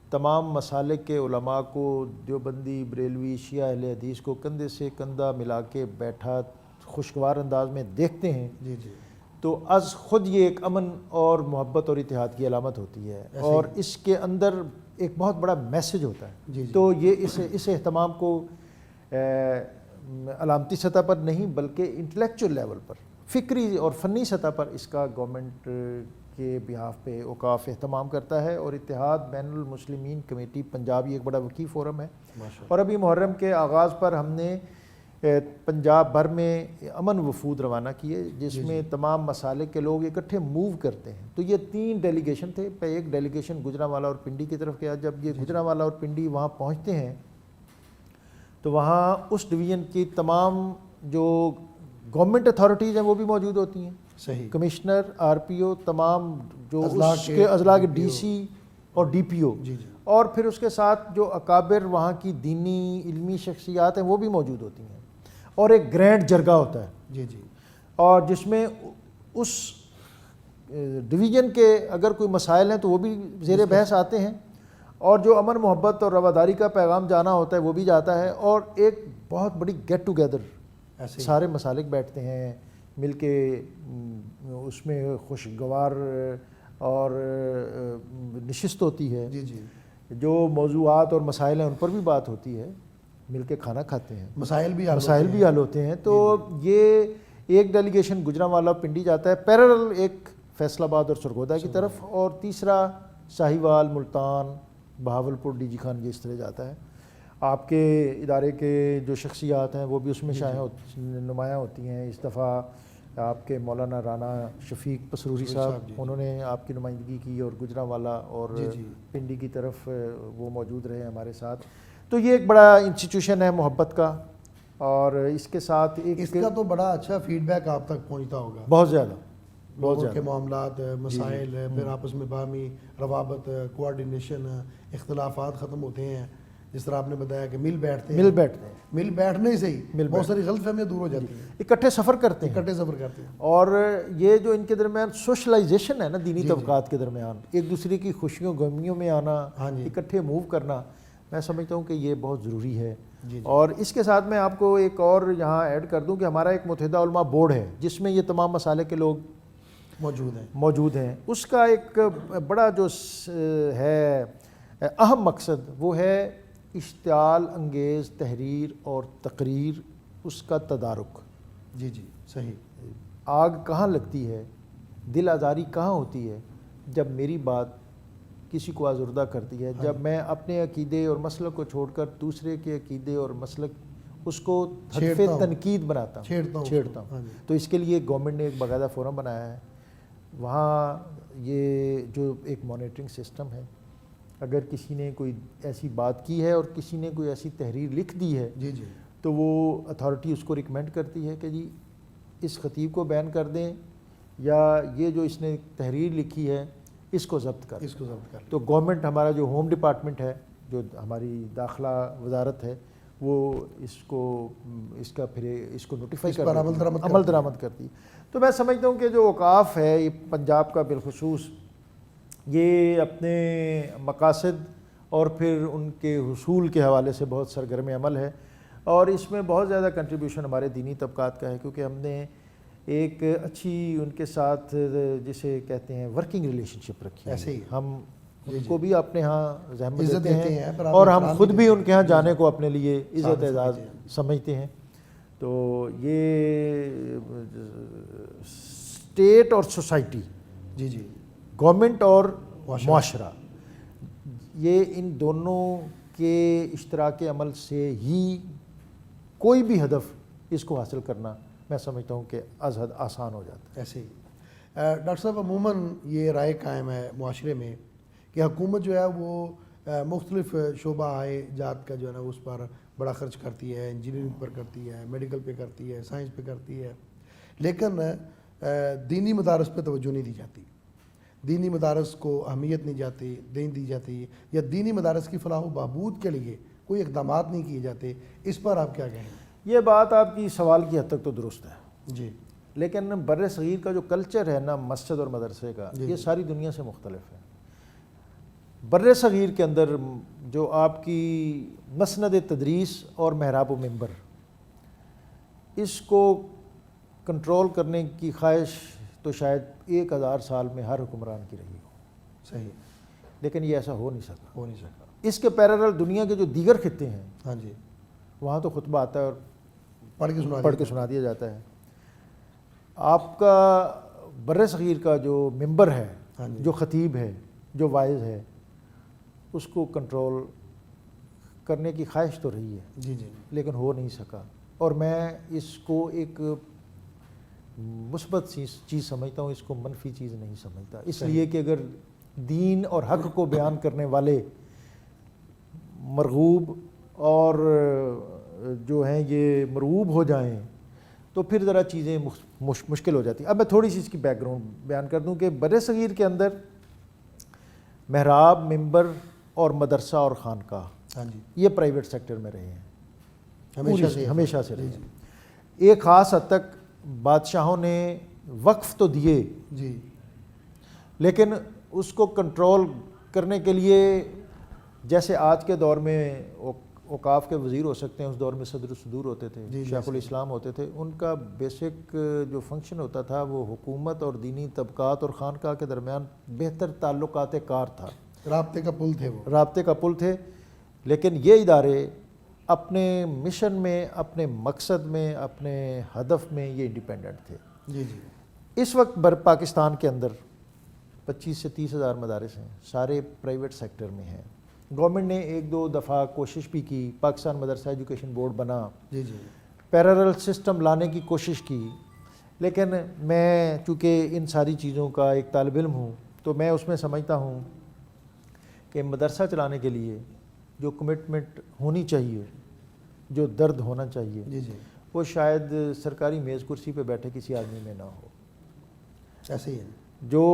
تمام مسالک کے علماء کو، دیوبندی، بریلوی، شیعہ اہل حدیث کو کندھے سے کندھا ملا کے بیٹھا خوشگوار انداز میں دیکھتے ہیں جی جی تو از خود یہ ایک امن اور محبت اور اتحاد کی علامت ہوتی ہے اور اس کے اندر ایک بہت بڑا میسج ہوتا ہے. جی جی. تو یہ اس اہتمام کو علامتی سطح پر نہیں بلکہ انٹلیکچوئل لیول پر، فکری اور فنی سطح پر اس کا گورنمنٹ کے بہاف پہ اوقاف اہتمام کرتا ہے. اور اتحاد بین المسلمین کمیٹی پنجاب یہ ایک بڑا وسیع فورم ہے. اور ابھی محرم کے آغاز پر ہم نے پنجاب بھر میں امن وفود روانہ کیے جس میں تمام مسالک کے لوگ اکٹھے موو کرتے ہیں. تو یہ 3 ڈیلیگیشن تھے. ایک ڈیلیگیشن گجرانوالہ اور پنڈی کی طرف گیا. جب یہ گجرانوالہ اور پنڈی وہاں پہنچتے ہیں تو وہاں اس ڈویژن کی تمام جو گورنمنٹ اتھارٹیز ہیں وہ بھی موجود ہوتی ہیں. صحیح. کمشنر، آر پی او، تمام جو اس کے اضلاع کے ڈی سی اور ڈی پی او، اور پھر اس کے ساتھ جو اکابر وہاں کی دینی علمی شخصیات ہیں وہ بھی موجود ہوتی ہیں. اور ایک گرینڈ جرگہ ہوتا ہے جی جی اور جس میں اس ڈویژن کے اگر کوئی مسائل ہیں تو وہ بھی زیر بحث آتے ہیں اور جو امن محبت اور رواداری کا پیغام جانا ہوتا ہے وہ بھی جاتا ہے. اور ایک بہت بڑی گیٹ ٹوگیدر، سارے مسالک بیٹھتے ہیں مل کے، اس میں خوشگوار اور نشست ہوتی ہے. جی جی. جو موضوعات اور مسائل ہیں ان پر بھی بات ہوتی ہے، مل کے کھانا کھاتے ہیں، مسائل بھی حل ہوتے ہیں. تو یہ ایک ڈیلیگیشن گجرانوالہ پنڈی جاتا ہے پیرل ایک فیصل آباد اور سرگودا کی طرف، اور تیسرا ساہیوال، ملتان، بہاولپور، ڈی جی خان، یہ اس طرح جاتا ہے. آپ کے ادارے کے جو شخصیات ہیں وہ بھی اس میں نمایاں ہوتی ہیں. اس دفعہ آپ کے مولانا رانا شفیق پسروری صاحب، انہوں نے آپ کی نمائندگی کی اور گجرانوالہ اور پنڈی کی طرف وہ موجود رہے ہمارے ساتھ. تو یہ ایک بڑا انسٹیٹیوشن ہے محبت کا. اور اس کے ساتھ اس کا تو بڑا اچھا فیڈ بیک آپ تک پہنچتا ہوگا. بہت زیادہ لوگوں کے معاملات، مسائل، پھر آپس میں باہمی روابط، کوآرڈینیشن، اختلافات ختم ہوتے ہیں. جس طرح آپ نے بتایا کہ مل بیٹھتے ہیں، مل بیٹھنے سے ہی بہت ساری غلط فہمیاں دور ہو جاتی ہیں. اکٹھے سفر کرتے ہیں. اور یہ جو ان کے درمیان سوشلائزیشن ہے نا دینی طبقات کے درمیان، ایک دوسرے کی خوشیوں غمیوں میں آنا، اکٹھے موو کرنا، میں سمجھتا ہوں کہ یہ بہت ضروری ہے. اور اس کے ساتھ میں آپ کو ایک اور یہاں ایڈ کر دوں کہ ہمارا ایک متحدہ علماء بورڈ ہے جس میں یہ تمام مسالک کے لوگ موجود ہیں. اس کا ایک بڑا جو ہے اہم مقصد وہ ہے اشتعال انگیز تحریر اور تقریر، اس کا تدارک. جی جی صحیح. آگ کہاں لگتی ہے، دل آزاری کہاں ہوتی ہے؟ جب میری بات کسی کو آزردہ کرتی ہے، جب میں اپنے عقیدے اور مسلک کو چھوڑ کر دوسرے کے عقیدے اور مسلک اس کو حرف تنقید بناتا ہوں، چھیڑتا ہوں. تو اس کے لیے گورنمنٹ نے ایک باقاعدہ فورم بنایا ہے. وہاں یہ جو ایک مانیٹرنگ سسٹم ہے، اگر کسی نے کوئی ایسی بات کی ہے اور کسی نے کوئی ایسی تحریر لکھ دی ہے جی جی تو وہ اتھارٹی اس کو ریکمینڈ کرتی ہے کہ جی اس خطیب کو بین کر دیں، یا یہ جو اس نے تحریر لکھی ہے اس کو ضبط کر. تو گورنمنٹ، ہمارا جو ہوم ڈپارٹمنٹ ہے، جو ہماری داخلہ وزارت ہے، وہ اس کا پھر اس کو نوٹیفائی کر عمل درآمد کرتی. تو میں سمجھتا ہوں کہ جو اوقاف ہے یہ پنجاب کا بالخصوص یہ اپنے مقاصد اور پھر ان کے حصول کے حوالے سے بہت سرگرم عمل ہے، اور اس میں بہت زیادہ کنٹریبیوشن ہمارے دینی طبقات کا ہے، کیونکہ ہم نے ایک اچھی ان کے ساتھ جسے کہتے ہیں ورکنگ ریلیشن شپ رکھی ہے۔ ایسے ہی ہم ان کو بھی اپنے ہاں زحمت عزت دیتے ہیں پر آپ اور ہم احترام خود بھی ان کے ہاں جی جانے کو اپنے لیے عزت اعزاز سمجھتے ہیں۔ سمجھتے ہیں۔ تو یہ اسٹیٹ اور سوسائٹی، جی جی گورنمنٹ اور معاشرہ، یہ ان دونوں کے اشتراک عمل سے ہی کوئی بھی ہدف اس کو حاصل کرنا میں سمجھتا ہوں کہ از حد آسان ہو جاتا ہے۔ ایسے ہی ڈاکٹر صاحب عموماً یہ رائے قائم ہے معاشرے میں کہ حکومت جو ہے وہ مختلف شعبہ جات کا جو ہے نا اس پر بڑا خرچ کرتی ہے، انجینئرنگ پر کرتی ہے، میڈیکل پہ کرتی ہے، سائنس پہ کرتی ہے، لیکن دینی مدارس پہ توجہ نہیں دی جاتی، دینی مدارس کو اہمیت نہیں دی جاتی، یا دینی مدارس کی فلاح و بہبود کے لیے کوئی اقدامات نہیں کیے جاتے۔ اس پر آپ کیا کہیں؟ یہ بات آپ کی سوال کی حد تک تو درست ہے، جی لیکن بر صغیر کا جو کلچر ہے نا مسجد اور مدرسے کا، یہ ساری دنیا سے مختلف ہے۔ بر صغیر کے اندر جو آپ کی مسند تدریس اور محراب و منبر، اس کو کنٹرول کرنے کی خواہش تو شاید 1000 سال میں ہر حکمران کی رہی ہو، صحیح، لیکن یہ ایسا ہو نہیں سکا۔ سکا۔ اس کے پیرالل دنیا کے جو دیگر خطے ہیں، ہاں جی، وہاں تو خطبہ آتا ہے اور پڑھ کے سنا دیا جاتا ہے۔ آپ کا بر صغیر کا جو ممبر ہے، جو خطیب ہے، جو واعظ ہے، اس کو کنٹرول کرنے کی خواہش تو رہی ہے، جی جی، لیکن ہو نہیں سکا، اور میں اس کو ایک مثبت چیز سمجھتا ہوں، اس کو منفی چیز نہیں سمجھتا، اس لیے کہ اگر دین اور حق کو بیان کرنے والے مرغوب اور جو ہیں یہ مرغوب ہو جائیں تو پھر ذرا چیزیں مشکل ہو جاتی ہیں۔ اب میں تھوڑی سی اس کی بیک گراؤنڈ بیان کر دوں کہ بر صغیر کے اندر محراب، منبر اور مدرسہ اور خانقاہ، ہاں جی، یہ پرائیویٹ سیکٹر میں رہے ہیں، ہمیشہ سے رہے ہیں۔ جی ایک خاص حد تک بادشاہوں نے وقف تو دیے، جی، لیکن اس کو کنٹرول کرنے کے لیے جیسے آج کے دور میں اوقاف کے وزیر ہو سکتے ہیں، اس دور میں صدر الصدور ہوتے تھے، شیخ الاسلام ہوتے تھے، ان کا بیسک جو فنکشن ہوتا تھا وہ حکومت اور دینی طبقات اور خانقاہ کے درمیان بہتر تعلقات کار تھا، رابطے کا پل تھے، وہ رابطے کا پل تھے۔ لیکن یہ ادارے اپنے مشن میں، اپنے مقصد میں، اپنے ہدف میں یہ انڈیپینڈنٹ تھے۔ جی جی، اس وقت پاکستان کے اندر 25 سے 30 ہزار مدارس ہیں، سارے پرائیویٹ سیکٹر میں ہیں۔ گورنمنٹ نے 1-2 دفعہ کوشش بھی کی، پاکستان مدرسہ ایجوکیشن بورڈ بنا، جی جی، پیرالل سسٹم لانے کی کوشش کی، لیکن میں چونکہ ان ساری چیزوں کا ایک طالب علم ہوں تو میں اس میں سمجھتا ہوں کہ مدرسہ چلانے کے لیے جو کمٹمنٹ ہونی چاہیے، جو درد ہونا چاہیے، جی جی، وہ شاید سرکاری میز کرسی پہ بیٹھے کسی آدمی میں نہ ہو۔ ایسے ہی ہے، جو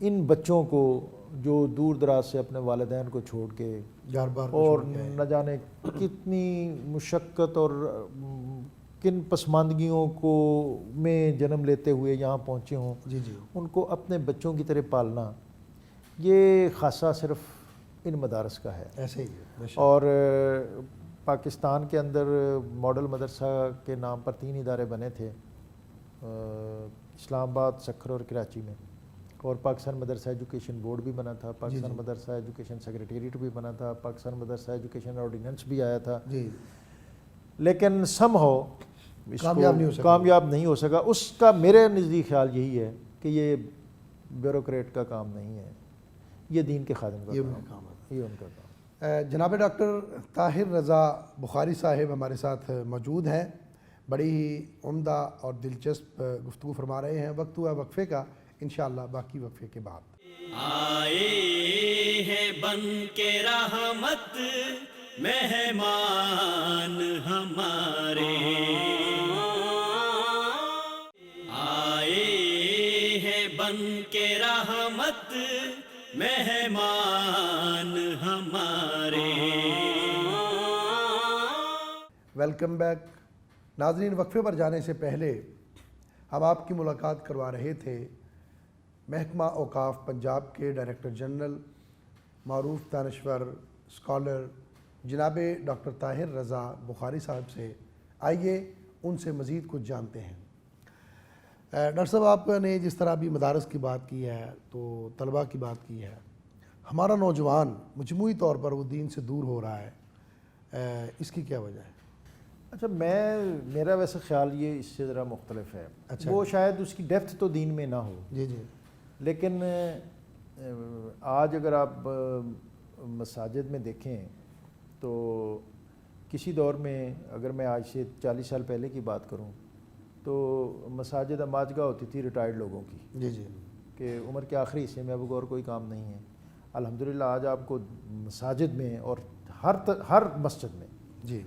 ان بچوں کو جو دور دراز سے اپنے والدین کو چھوڑ کے گھر بار اور نہ جانے کتنی مشقت اور کن پسماندگیوں کو میں جنم لیتے ہوئے یہاں پہنچے ہوں، جی جی، ان کو اپنے بچوں کی طرح پالنا، یہ خاصہ صرف ان مدارس کا ہے۔ ایسے ہی ہے، اور پاکستان کے اندر ماڈل مدرسہ کے نام پر 3 ادارے بنے تھے، اسلام آباد، سکھر اور کراچی میں، اور پاکستان مدرسہ ایجوکیشن بورڈ بھی بنا تھا، پاکستان مدرسہ ایجوکیشن سیکریٹریٹ بھی بنا تھا، پاکستان مدرسہ ایجوکیشن آرڈیننس بھی آیا تھا، جی، لیکن سم ہو کامیاب نہیں ہو سکا۔ اس کا میرے نزدیک خیال یہی ہے کہ یہ بیوروکریٹ کا کام نہیں ہے، یہ دین کے خادم کا کام ہے، یہ ان کا کام۔ جناب ڈاکٹر طاہر رضا بخاری صاحب ہمارے ساتھ موجود ہیں، بڑی ہی عمدہ اور دلچسپ گفتگو فرما رہے ہیں۔ وقت ہوا وقفے کا، انشاءاللہ باقی وقفے کے بعد۔ آئے ہیں بن کے رحمت مہمان ہمارے، آئے ہیں بن کے رحمت مہمان ہمارے۔ ویلکم بیک ناظرین، وقفے پر جانے سے پہلے ہم آپ کی ملاقات کروا رہے تھے محکمہ اوقاف پنجاب کے ڈائریکٹر جنرل معروف دانشور اسکالر جناب ڈاکٹر طاہر رضا بخاری صاحب سے، آئیے ان سے مزید کچھ جانتے ہیں۔ ڈاکٹر صاحب، آپ نے جس طرح بھی مدارس کی بات کی ہے تو طلباء کی بات کی ہے، ہمارا نوجوان مجموعی طور پر وہ دین سے دور ہو رہا ہے، اس کی کیا وجہ ہے؟ اچھا، میرا ویسے خیال یہ اس سے ذرا مختلف ہے۔ اچھا، وہ شاید اس کی ڈیپتھ تو دین میں نہ ہو، جی جی، لیکن آج اگر آپ مساجد میں دیکھیں تو کسی دور میں، اگر میں آج سے 40 سال پہلے کی بات کروں تو مساجد ماجگاہ ہوتی تھی ریٹائرڈ لوگوں کی، جی جی، کہ عمر کے آخری حصے میں اب اور کوئی کام نہیں ہے۔ الحمدللہ آج آپ کو مساجد میں اور ہر مسجد میں جی،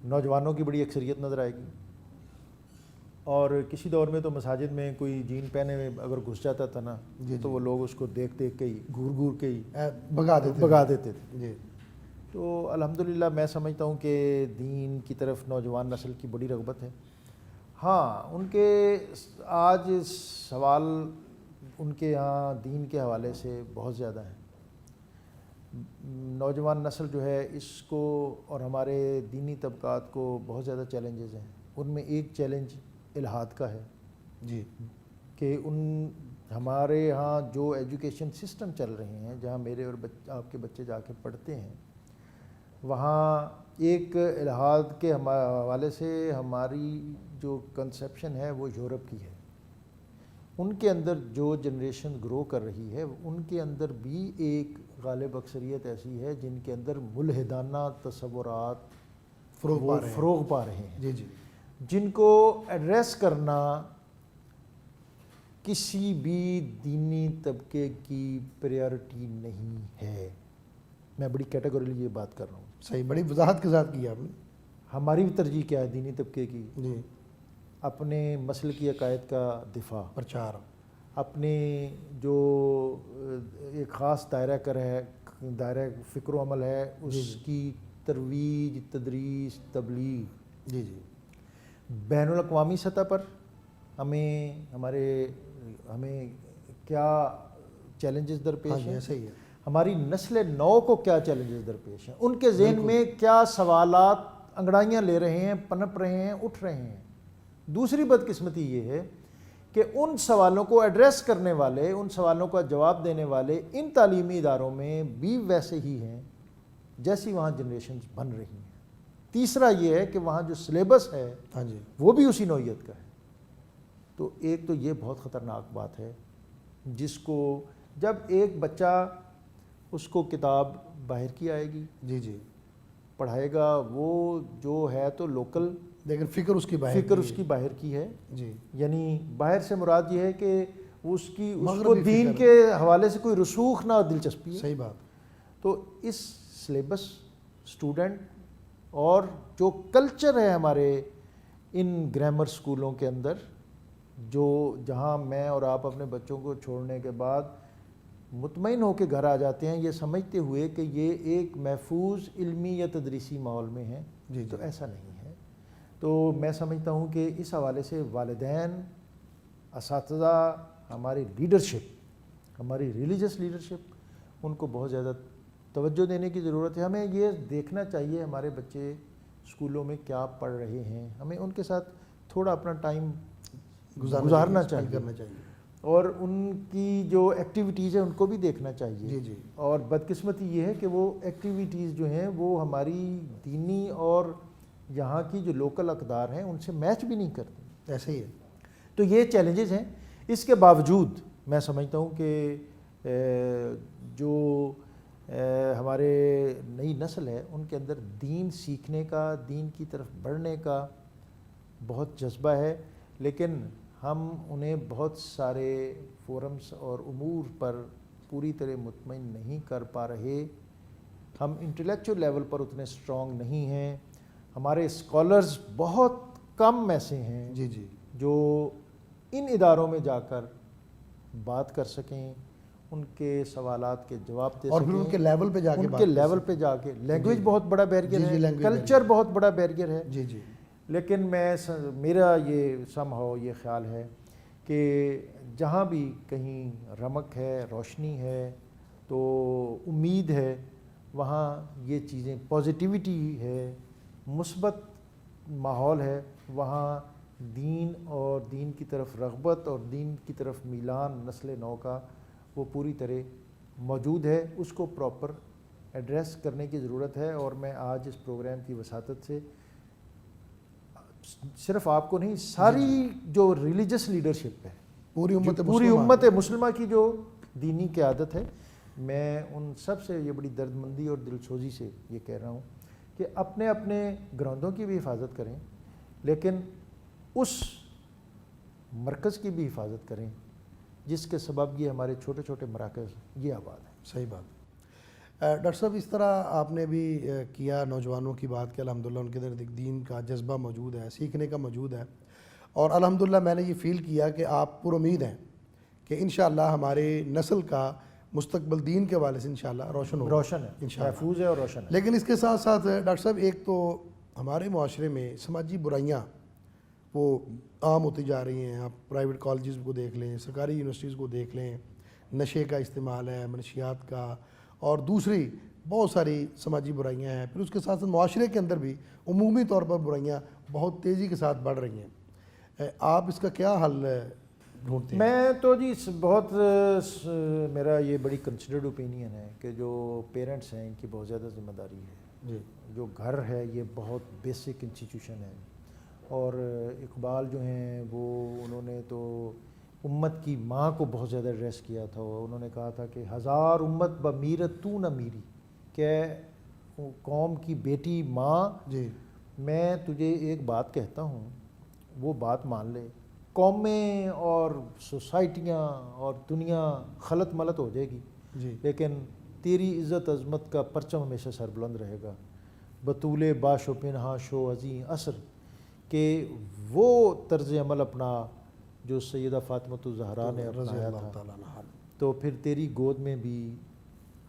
نوجوانوں کی بڑی اکثریت نظر آئے گی۔ اور کسی دور میں تو مساجد میں کوئی جین پہنے میں اگر گھس جاتا تھا نا تو وہ لوگ اس کو دیکھ کے ہی گھور کے ہی بھگا دیتے تھے۔ جی، تو الحمدللہ میں سمجھتا ہوں کہ دین کی طرف نوجوان نسل کی بڑی رغبت ہے۔ ہاں، ان کے آج سوال ان کے یہاں دین کے حوالے سے بہت زیادہ ہیں۔ نوجوان نسل جو ہے اس کو اور ہمارے دینی طبقات کو بہت زیادہ چیلنجز ہیں۔ ان میں ایک چیلنج الحاد کا ہے، جی، کہ ہمارے ہاں جو ایجوکیشن سسٹم چل رہے ہیں، جہاں میرے اور آپ کے بچے جا کے پڑھتے ہیں، وہاں ایک الحاد کے حوالے سے ہماری جو کنسیپشن ہے وہ یورپ کی ہے۔ ان کے اندر جو جنریشن گرو کر رہی ہے ان کے اندر بھی ایک غالب اکثریت ایسی ہے جن کے اندر ملحدانہ تصورات فروغ پا رہے ہیں، جی جی، جن کو ایڈریس کرنا کسی بھی دینی طبقے کی پریارٹی نہیں ہے۔ میں بڑی کیٹیگوریلی یہ بات کر رہا ہوں۔ صحیح، بڑی وضاحت کے ساتھ کی آپ نے۔ ہماری بھی ترجیح کیا ہے دینی طبقے کی؟ جی، اپنے مسلکی عقائد کا دفاع، پرچار، اپنے جو ایک خاص دائرہ فکر و عمل ہے اس کی ترویج، تدریس، تبلیغ۔ جی جی، بین الاقوامی سطح پر ہمیں کیا چیلنجز درپیش ہیں، صحیح ہے، ہماری نسل نو کو کیا چیلنجز درپیش ہیں، ان کے ذہن میں کیا سوالات انگڑائیاں لے رہے ہیں، پنپ رہے ہیں، اٹھ رہے ہیں۔ دوسری بدقسمتی یہ ہے کہ ان سوالوں کو ایڈریس کرنے والے، ان سوالوں کا جواب دینے والے ان تعلیمی اداروں میں بھی ویسے ہی ہیں جیسی وہاں جنریشنز بن رہی ہیں۔ تیسرا یہ ہے کہ وہاں جو سلیبس ہے ہاں جی، وہ بھی اسی نوعیت کا ہے۔ تو ایک تو یہ بہت خطرناک بات ہے، جس کو جب ایک بچہ اس کو کتاب باہر کی آئے گی، جی جی، پڑھائے گا، وہ جو ہے تو لوکل، لیکن فکر اس کی باہر کی ہے۔ جی، یعنی باہر سے مراد یہ ہے کہ اس کو مغربی دین فکر کے حوالے سے کوئی رسوخ نہ دلچسپی ہے۔ صحیح بات۔ تو اس سلیبس اسٹوڈنٹ اور جو کلچر ہے ہمارے ان گرامر سکولوں کے اندر، جہاں میں اور آپ اپنے بچوں کو چھوڑنے کے بعد مطمئن ہو کے گھر آ جاتے ہیں یہ سمجھتے ہوئے کہ یہ ایک محفوظ علمی یا تدریسی ماحول میں ہیں، تو ایسا نہیں ہے۔ تو میں سمجھتا ہوں کہ اس حوالے سے والدین، اساتذہ، ہماری لیڈرشپ، ہماری ریلیجس لیڈرشپ، ان کو بہت زیادہ توجہ دینے کی ضرورت ہے۔ ہمیں یہ دیکھنا چاہیے ہمارے بچے اسکولوں میں کیا پڑھ رہے ہیں، ہمیں ان کے ساتھ تھوڑا اپنا ٹائم گزارنا چاہیے، اور ان کی جو ایکٹیویٹیز ہیں ان کو بھی دیکھنا چاہیے۔ جی جی، اور بدقسمتی یہ ہے کہ وہ ایکٹیویٹیز جو ہیں وہ ہماری دینی اور یہاں کی جو لوکل اقدار ہیں ان سے میچ بھی نہیں کرتے۔ ایسے ہی ہے۔ تو یہ چیلنجز ہیں۔ اس کے باوجود میں سمجھتا ہوں کہ جو ہمارے نئی نسل ہے ان کے اندر دین سیکھنے کا، دین کی طرف بڑھنے کا بہت جذبہ ہے، لیکن ہم انہیں بہت سارے فورمز اور امور پر پوری طرح مطمئن نہیں کر پا رہے۔ ہم انٹلیکچوئل لیول پر اتنے اسٹرانگ نہیں ہیں۔ ہمارے اسکالرز بہت کم ایسے ہیں جی جی، جو ان اداروں میں جا کر بات کر سکیں، ان کے سوالات کے جواب دے سکیں، اور پھر ان کے لیول پہ جا کے ان کے لیول پہ جا کے۔ لینگویج بہت بڑا بیریئر ہے، کلچر بہت بڑا بیریئر ہے۔ جی جی، لیکن میرا یہ سم ہو یہ خیال ہے کہ جہاں بھی کہیں رمق ہے، روشنی ہے، تو امید ہے، وہاں یہ چیزیں پازیٹیوٹی ہے، مثبت ماحول ہے، وہاں دین اور دین کی طرف رغبت اور دین کی طرف میلان نسل نو کا وہ پوری طرح موجود ہے. اس کو پراپر ایڈریس کرنے کی ضرورت ہے. اور میں آج اس پروگرام کی وساطت سے صرف آپ کو نہیں، ساری جو ریلیجس لیڈرشپ ہے، پوری امت مسلمہ کی جو دینی قیادت ہے، میں ان سب سے یہ بڑی درد مندی اور دل سوزی سے یہ کہہ رہا ہوں کہ اپنے اپنے گراؤندوں کی بھی حفاظت کریں، لیکن اس مرکز کی بھی حفاظت کریں جس کے سبب یہ ہمارے چھوٹے چھوٹے مراکز یہ آباد ہیں. صحیح بات. ڈاکٹر صاحب اس طرح آپ نے بھی کیا، نوجوانوں کی بات کہ الحمدللہ ان کے اندر دین کا جذبہ موجود ہے، سیکھنے کا موجود ہے، اور الحمدللہ میں نے یہ فیل کیا کہ آپ پر امید ہیں کہ انشاءاللہ ہمارے نسل کا مستقبل دین کے حوالے سے انشاءاللہ روشن ہوگا. روشن ہے، محفوظ ہے اور روشن ہے. لیکن اس کے ساتھ ساتھ ڈاکٹر صاحب ایک تو ہمارے معاشرے میں سماجی برائیاں وہ عام ہوتی جا رہی ہیں. آپ پرائیویٹ کالجز کو دیکھ لیں، سرکاری یونیورسٹیز کو دیکھ لیں، نشے کا استعمال ہے، منشیات کا، اور دوسری بہت ساری سماجی برائیاں ہیں. پھر اس کے ساتھ ساتھ معاشرے کے اندر بھی عمومی طور پر برائیاں بہت تیزی کے ساتھ بڑھ رہی ہیں. آپ اس کا کیا حل ڈھونڈتے ہیں؟ میں تو جی بہت میرا یہ بڑی کنسیڈرڈ اوپینین ہے کہ جو پیرنٹس ہیں ان کی بہت زیادہ ذمہ داری ہے. جی. جو گھر ہے یہ بہت بیسک انسٹیٹیوشن ہے، اور اقبال جو ہیں وہ انہوں نے تو امت کی ماں کو بہت زیادہ ایڈریس کیا تھا. انہوں نے کہا تھا کہ ہزار امت بمیرت تو نہ میری، کہ قوم کی بیٹی ماں، جی میں تجھے ایک بات کہتا ہوں، وہ بات مان لے. قومیں اور سوسائٹیاں اور دنیا خلط ملط ہو جائے گی، جی، لیکن تیری عزت عظمت کا پرچم ہمیشہ سربلند رہے گا. بطول باش و پنہا شو عظیم عصر، کہ وہ طرز عمل اپنا جو سیدہ فاطمۃ الزہرا نے اپنایا تھا، تو پھر تیری گود میں بھی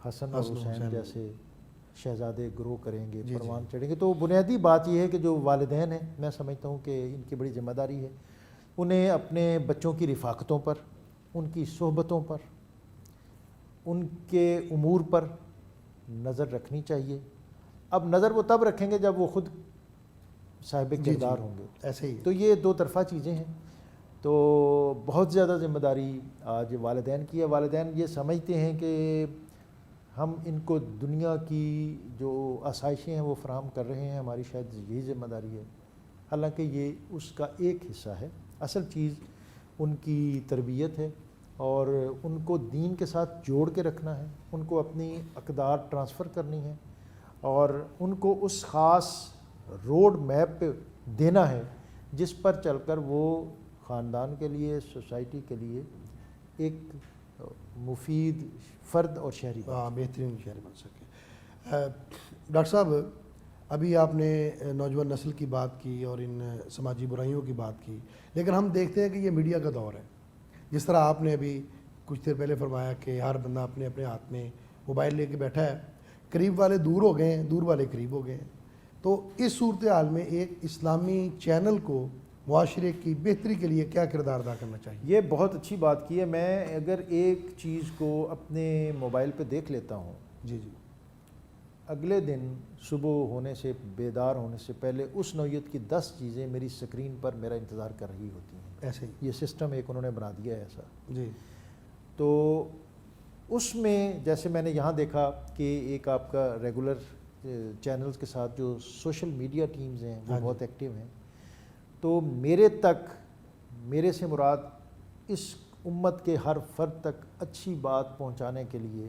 حسن اور حسین جیسے شہزادے گرو کریں گے، پروان چڑھیں گے. تو بنیادی بات یہ ہے کہ جو والدین ہیں، میں سمجھتا ہوں کہ ان کی بڑی ذمہ داری ہے، انہیں اپنے بچوں کی رفاقتوں پر، ان کی صحبتوں پر، ان کے امور پر نظر رکھنی چاہیے. اب نظر وہ تب رکھیں گے جب وہ خود صاحب کردار ہوں گے. ایسے ہی. تو یہ دو طرفہ چیزیں ہیں. تو بہت زیادہ ذمہ داری آج والدین کی ہے. والدین یہ سمجھتے ہیں کہ ہم ان کو دنیا کی جو آسائشیں ہیں وہ فراہم کر رہے ہیں، ہماری شاید یہی ذمہ داری ہے، حالانکہ یہ اس کا ایک حصہ ہے. اصل چیز ان کی تربیت ہے، اور ان کو دین کے ساتھ جوڑ کے رکھنا ہے، ان کو اپنی اقدار ٹرانسفر کرنی ہے، اور ان کو اس خاص روڈ میپ پہ دینا ہے جس پر چل کر وہ خاندان کے لیے، سوسائٹی کے لیے ایک مفید فرد اور شہری بہترین شہری بن سکے. ڈاکٹر صاحب ابھی آپ نے نوجوان نسل کی بات کی اور ان سماجی برائیوں کی بات کی، لیکن ہم دیکھتے ہیں کہ یہ میڈیا کا دور ہے. جس طرح آپ نے ابھی کچھ دیر پہلے فرمایا کہ ہر بندہ اپنے اپنے ہاتھ میں موبائل لے کے بیٹھا ہے، قریب والے دور ہو گئے ہیں، دور والے قریب ہو گئے ہیں. تو اس صورتحال میں ایک اسلامی چینل کو معاشرے کی بہتری کے لیے کیا کردار ادا کرنا چاہیے؟ یہ بہت اچھی بات کی ہے. میں اگر ایک چیز کو اپنے موبائل پہ دیکھ لیتا ہوں، جی، اگلے دن صبح ہونے سے، بیدار ہونے سے پہلے اس نوعیت کی 10 چیزیں میری سکرین پر میرا انتظار کر رہی ہوتی ہیں. ایسے ہی یہ سسٹم ایک انہوں نے بنا دیا ہے ایسا. جی. تو اس میں جیسے میں نے یہاں دیکھا کہ ایک آپ کا ریگولر چینلز کے ساتھ جو سوشل میڈیا ٹیمز ہیں وہ بہت ایکٹیو ہیں. تو میرے سے مراد اس امت کے ہر فرد تک اچھی بات پہنچانے کے لیے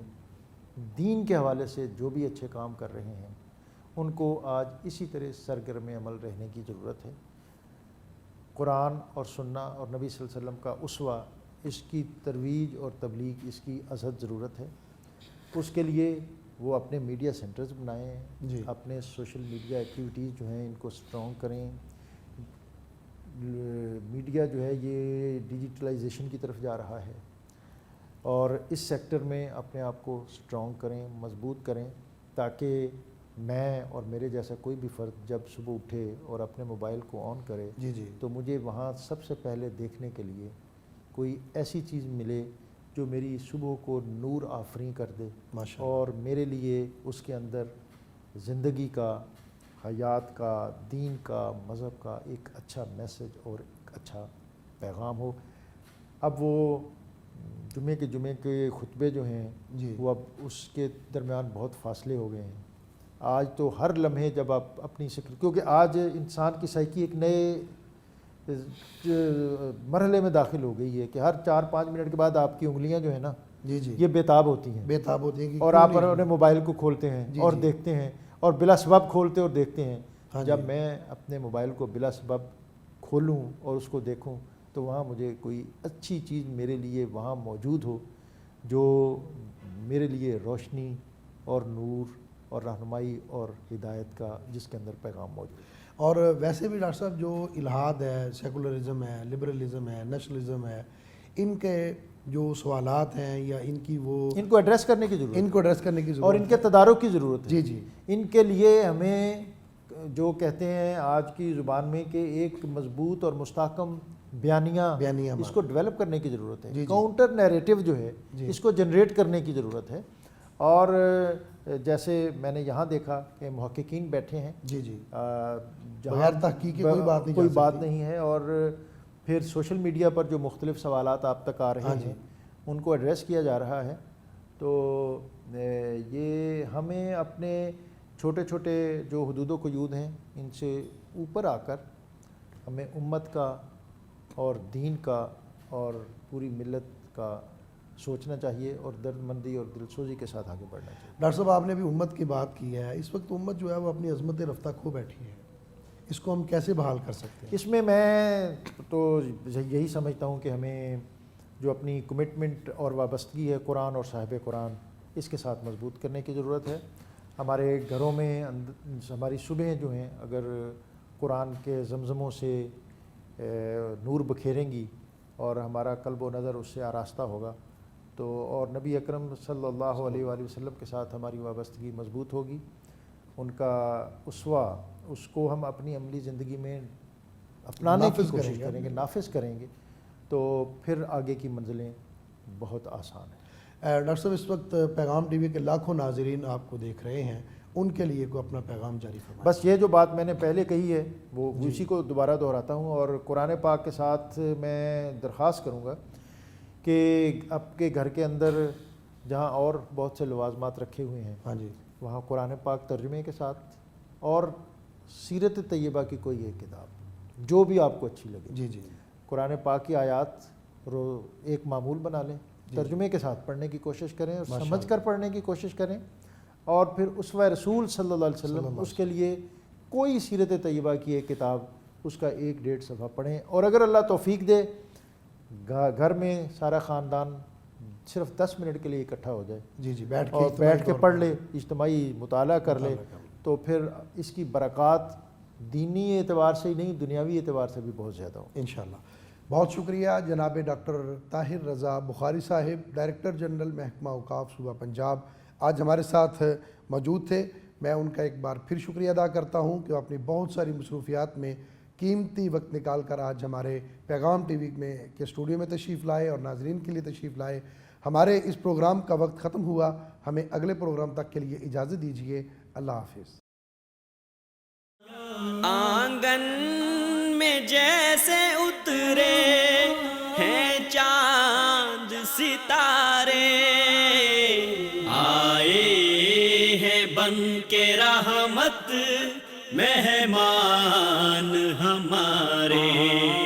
دین کے حوالے سے جو بھی اچھے کام کر رہے ہیں ان کو آج اسی طرح سرگرم عمل رہنے کی ضرورت ہے. قرآن اور سنہ اور نبی صلی اللہ علیہ وسلم کا اسوہ، اس کی ترویج اور تبلیغ اس کی ازحد ضرورت ہے. اس کے لیے وہ اپنے میڈیا سینٹرز بنائیں، جی. اپنے سوشل میڈیا ایکٹیویٹیز جو ہیں ان کو اسٹرانگ کریں. میڈیا جو ہے یہ ڈیجیٹلائزیشن کی طرف جا رہا ہے، اور اس سیکٹر میں اپنے آپ کو اسٹرانگ کریں، مضبوط کریں، تاکہ میں اور میرے جیسا کوئی بھی فرد جب صبح اٹھے اور اپنے موبائل کو آن کرے جی تو مجھے وہاں سب سے پہلے دیکھنے کے لیے کوئی ایسی چیز ملے جو میری صبح کو نور آفریں کر دے اور میرے لیے اس کے اندر زندگی کا، حیات کا، دین کا، مذہب کا ایک اچھا میسج اور ایک اچھا پیغام ہو۔ اب وہ جمعے کے خطبے جو ہیں وہ اب اس کے درمیان بہت فاصلے ہو گئے ہیں۔ آج تو ہر لمحے جب آپ اپنی کیونکہ آج انسان کی سائیکی ایک نئے مرحلے میں داخل ہو گئی ہے کہ ہر 4-5 منٹ کے بعد آپ کی انگلیاں جو ہیں نا یہ بےتاب ہوتی ہیں اور آپ اپنے موبائل کو کھولتے ہیں اور دیکھتے ہیں اور بلا سبب کھولتے اور دیکھتے ہیں۔ جب میں اپنے موبائل کو بلا سبب کھولوں اور اس کو دیکھوں تو وہاں مجھے کوئی اچھی چیز میرے لیے وہاں موجود ہو جو میرے لیے روشنی اور نور اور رہنمائی اور ہدایت کا، جس کے اندر پیغام موجود ہے۔ اور ویسے بھی ڈاکٹر صاحب جو الحاد ہے، سیکولرزم ہے، لبرلزم ہے، نیشنلزم ہے، ان کے جو سوالات ہیں یا ان کو ایڈریس کرنے کی ضرورت اور ان کے تدارک کی ضرورت ہے۔ ان کے لیے ہمیں جو کہتے ہیں آج کی زبان میں کہ ایک مضبوط اور مستحکم بیانیہ اس کو ڈیولپ کرنے کی ضرورت ہے۔ کاؤنٹر نیریٹو جو ہے اس کو جنریٹ کرنے کی ضرورت ہے۔ اور جیسے میں نے یہاں دیکھا کہ محققین بیٹھے ہیں بغیر تحقیق کوئی بات نہیں ہے، اور پھر سوشل میڈیا پر جو مختلف سوالات آپ تک آ رہے ہیں ان کو ایڈریس کیا جا رہا ہے۔ تو یہ ہمیں اپنے چھوٹے چھوٹے جو حدود و قیود ہیں ان سے اوپر آ کر ہمیں امت کا اور دین کا اور پوری ملت کا سوچنا چاہیے اور درد مندی اور دلسوزی کے ساتھ آگے بڑھنا چاہیے۔ ڈاکٹر صاحب آپ نے بھی امت کی بات کی ہے، اس وقت امت جو ہے وہ اپنی عظمت رفتہ کھو بیٹھی ہے، اس کو ہم کیسے بحال کر سکتے ہیں؟ اس میں تو یہی سمجھتا ہوں کہ ہمیں جو اپنی کمٹمنٹ اور وابستگی ہے قرآن اور صاحب قرآن، اس کے ساتھ مضبوط کرنے کی ضرورت ہے۔ ہمارے گھروں میں ہماری صبح جو ہیں اگر قرآن کے زمزموں سے نور بکھیریں گی اور ہمارا قلب و نظر اس سے آراستہ ہوگا تو، اور نبی اکرم صلی اللہ علیہ وآلہ وسلم کے ساتھ ہماری وابستگی مضبوط ہوگی، ان کا اسوہ اس کو ہم اپنی عملی زندگی میں اپنانے کی کوشش کریں گے، نافذ کریں گے، تو پھر آگے کی منزلیں بہت آسان ہیں۔ ڈاکٹر صاحب اس وقت پیغام ٹی وی کے لاکھوں ناظرین آپ کو دیکھ رہے ہیں، ان کے لیے کوئی اپنا پیغام جاری فرمائیں۔ بس یہ جو بات میں نے پہلے کہی ہے وہ اسی کو دوبارہ دہراتا ہوں، اور قرآن پاک کے ساتھ میں درخواست کروں گا کہ آپ کے گھر کے اندر جہاں اور بہت سے لوازمات رکھے ہوئے ہیں وہاں قرآن پاک ترجمے کے ساتھ اور سیرت طیبہ کی کوئی ایک کتاب جو بھی آپ کو اچھی لگے، قرآن پاک کی آیات ایک معمول بنا لیں، ترجمے کے ساتھ پڑھنے کی کوشش کریں اور سمجھ کر پڑھنے کی کوشش کریں، اور پھر اسوہ رسول صلی اللہ علیہ وسلم اس کے لیے کوئی سیرت طیبہ کی ایک کتاب، اس کا 1-1.5 صفحہ پڑھیں، اور اگر اللہ توفیق دے گھر میں سارا خاندان صرف 10 منٹ کے لیے اکٹھا ہو جائے اور بیٹھ کے پڑھ لے، اجتماعی مطالعہ کر لے، تو پھر اس کی برکات دینی اعتبار سے ہی نہیں دنیاوی اعتبار سے بھی بہت زیادہ ہو انشاءاللہ۔ بہت شکریہ جناب ڈاکٹر طاہر رضا بخاری صاحب، ڈائریکٹر جنرل محکمہ اوقاف صوبہ پنجاب، آج ہمارے ساتھ موجود تھے۔ میں ان کا ایک بار پھر شکریہ ادا کرتا ہوں کہ وہ اپنی بہت ساری مصروفیات میں قیمتی وقت نکال کر آج ہمارے پیغام ٹی وی میں کے اسٹوڈیو میں تشریف لائے اور ناظرین کے لیے تشریف لائے۔ ہمارے اس پروگرام کا وقت ختم ہوا، ہمیں اگلے پروگرام تک کے لیے اجازت دیجیے، اللہ حافظ۔ آنگن میں جیسے اترے ہیں چاند ستارے، آئے ہیں بن کے رحمت مہمان ہمارے۔